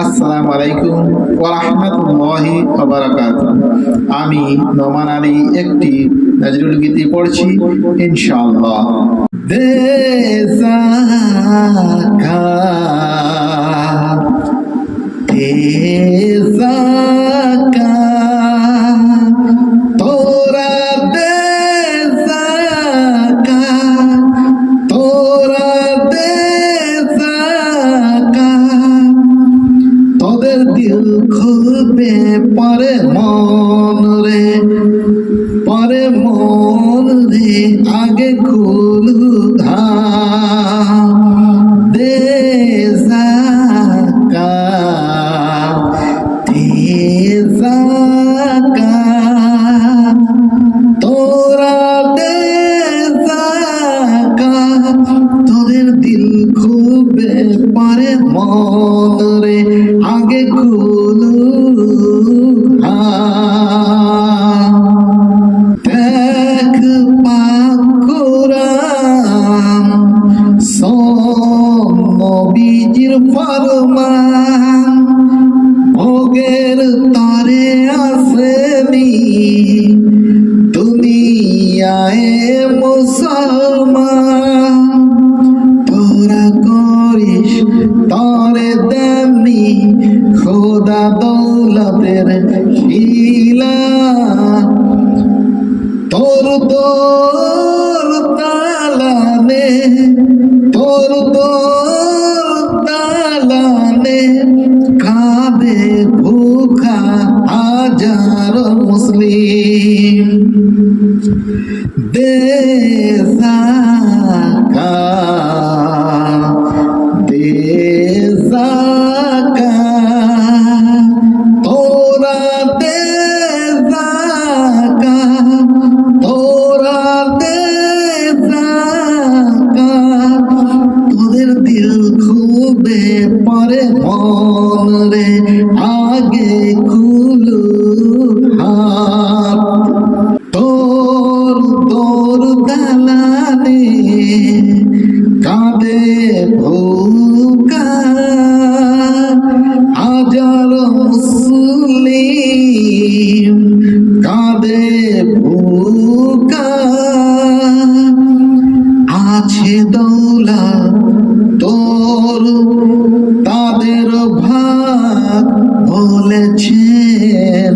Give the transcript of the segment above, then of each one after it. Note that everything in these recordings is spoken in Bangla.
আসসালামু আলাইকুম ওয়া রাহমাতুল্লাহি ওয়া বারাকাতুহু। আমি নোমান আলী একটি নজরুল গীতি পড়ছি ইনশাআল্লাহ। দে যাকাত দে যাকাত তোরা দে যাকাত তোরা দে যাকাত তোদের দিল খুলবে পরে মন রে আগে খুলু দে যাকাত দে যাকাত তোরা দে যাকাত তোদের দিল খুলবে পরে মন রে আগে খুলু দেখ পাক কুরআন শোন নবীজির ফরমান ভোগের তরে আসেনি দুনিয়ায় মুসলমান তোরা করিস তরে দেননি খোদা দৌলতের হিলা তোর তালানে কাঁদে ভুখা হাজার মুসলিম দে যাকাত দে যাকাত তোরা দে যাকাত তোরা দে যাকাত তোদের দিল খুলবে পরে মন রে আগে খুলু হাত তোর দালানে কাঁদে ভুকা হাজার মুসলিম কাঁদে ভুকা আছে দৌলত তোর তাদের ভাগ বলেছেন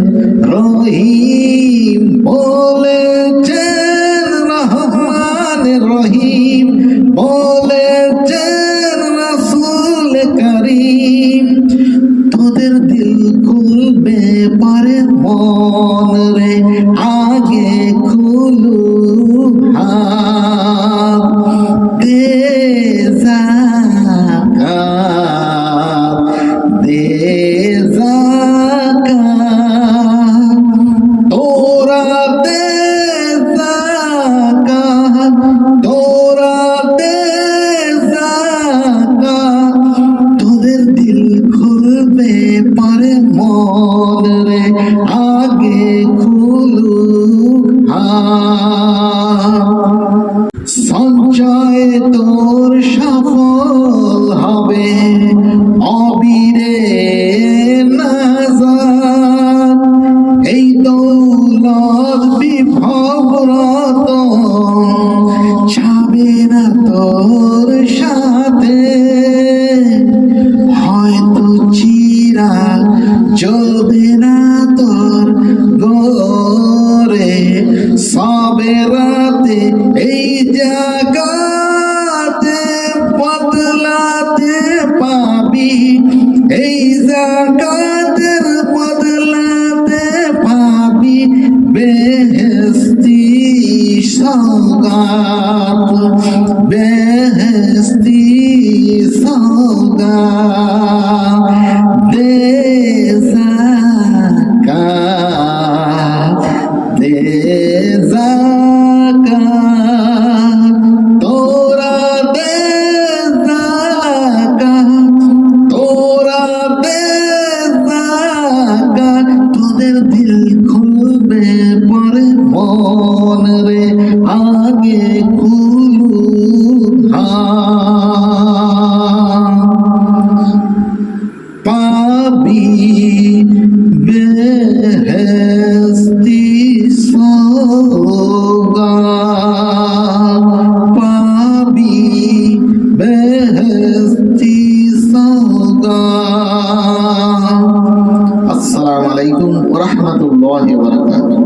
রহিম বলেছেন রহমান রহিম বলেছেন রাসূল করিম তোদের দিল খুলবে পারে মন রে আগে খুলু দে যাকাত দে যাকাত তোরা দে যাকাত তোরা দে যাকাত তোদের দিল খুলবে পারে মন রে আগে খুলু সঞ্চয় তোর সফল হবে অবিরে নাজাত এই দৌলত বিভব যাবে না তোর সাথে হয়তো চিরাগ জ্বলবে না তোর গোরে সবে রাতে এই জায়গাতে বদলাতে পাবি এই জায়গাতের বদলাতে পাবি বেহেশতি সওগাত বেহেশতি সওগাত দে যাকাত দে যাকাত তোরা দে যাকাত তোরা দে যাকাত তোদের দিল খুলবে পরে মন রে আগে পাবি বেহেশতি সওগাত, পাবি বেহেশতি সওগাত। আসসালামু আলাইকুম ওয়া রাহমাতুল্লাহি ওয়া বারাকাতুহু।